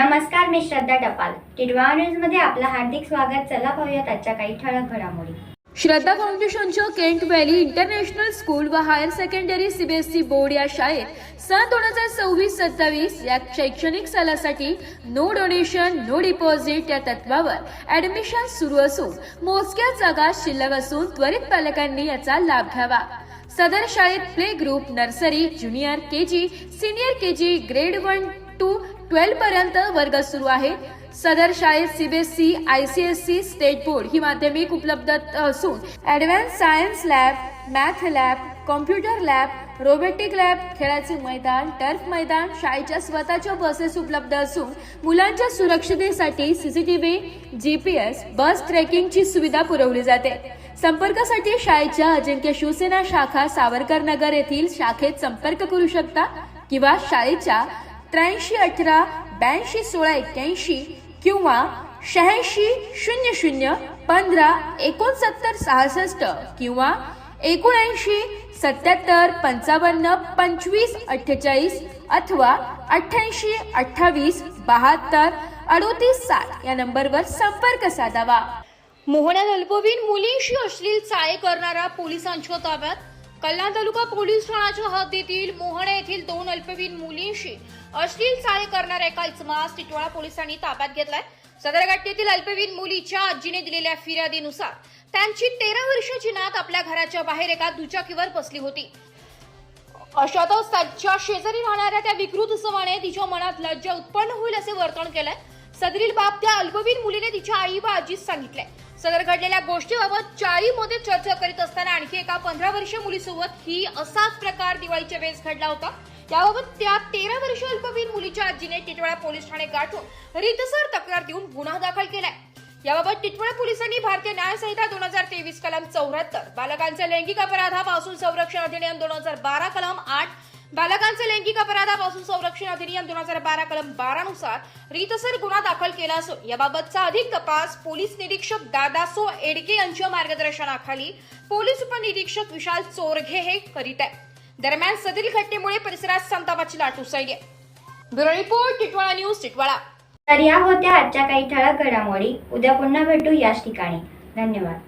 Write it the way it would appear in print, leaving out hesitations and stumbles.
नमस्कार, मी श्रद्धा टपाल. टिटवाळा न्यूज मध्ये आपलं हार्दिक स्वागत. चला पाहूयात आजच्या काही ठळक घडामोडी. श्रद्धा फाउंडेशनच्या केंट व्हॅली इंटरनॅशनल स्कूल व हायर सेकंडरी सीबीएसई बोर्ड या शाळेत सन 2026-27 या शैक्षणिक सालासाठी नो डोनेशन नो डिपॉझिट या तत्वावर ऍडमिशन सुरू असून मोजक्या जागा शिल्लक असून त्वरित पालकांनी याचा लाभ घ्यावा. सदर शाळेत play group, nursery, junior KG, senior KG, grade 1 to 12 पर्यंत वर्ग सुरू आहे. सदर शाळेत सीबीएसई, आयसीएसई, स्टेट बोर्ड ही माध्यमिक उपलब्ध असून advance science lab, math lab, computer lab, robotic lab, खेळाचे मैदान, टर्फ मैदान, शाळेच्या स्वतःच्या बसेस उपलब्ध असून मुलांच्या सुरक्षिततेसाठी सीसीटीव्ही, जीपीएस, बस ट्रॅकिंगची सुविधा पुरवली जाते. संपर्कासाठी शाळेच्या अजिंक्य शिवसेना शाखा सावरकर नगर येथील शाखेत संपर्क करू शकता किंवा शाळेच्या 8318 82 16 81 किंवा 86 00 15 69 66 किंवा 79 77 55 25 48 अथवा 88 28 72 38 60 या नंबरवर संपर्क साधावा. मोहण्यात अल्पवयीन मुलींशी अश्लील चाळे करणारा पोलिसांच्या ताब्यात. कल्याण तालुका पोलीस ठाण्याच्या हद्दीतील मोहणे येथील 2 अल्पवयीन मुलींशी अश्लील चाळे करणाऱ्या एका इसमास टिटवाळा पोलिसांनी ताब्यात घेतलाय. सदर घटनेतील अल्पवयीन मुलीच्या आजीने दिलेल्या फिर्यादीनुसार त्यांची 13 वर्षाची नात आपल्या घराच्या बाहेर एका दुचाकीवर बसली होती. अशातच त्याच्या शेजारी राहणाऱ्या त्या विकृत इसमाने तिच्या मनात लज्जा उत्पन्न होईल असे वर्तन केलंय. सदरील बाब त्या अल्पवयीन मुलीने तिच्या आई व आजीस सांगितले. सदर घडलेल्या गोष्टीबाबत चाळीमध्ये चर्चा करीत असताना आणखी एका 15 वर्षीय मुलीसोबत ही असाच प्रकार दिवाळीच्या वेळेस घडला होता. याबाबत त्या 13 वर्षीय अल्पवयीन मुलीच्या आजीने टिटवाळा पोलीस ठाणे गाठून रीतसर तक्रार देऊन गुन्हा दाखल केलाय. याबाबत टिटवाळा पोलिसांनी भारतीय न्याय संहिता 2023 कलम 74, बालकांचे लैंगिक अपराधापासून संरक्षण अधिनियम 2012 कलम 8, बालकांचे लैंगिक अपराधापासून संरक्षण अधिनियम 2012 कलम 12 नुसार रीतसर गुन्हा दाखल केला असून याबाबतचा अधिक तपास पोलीस निरीक्षक दादासो एडके यांच्या मार्गदर्शनाखाली पोलीस उपनिरीक्षक विशाल चोरघे हे करीत आहे. दरम्यान सदरील घटनेमुळे परिसरात संतापाची लाट उसळली आहे. Bureau report, Titwala news, Titwala. तर या होत्या आजच्या काही ठळक घडामोडी. उद्या पुन्हा भेटू याच ठिकाणी. धन्यवाद.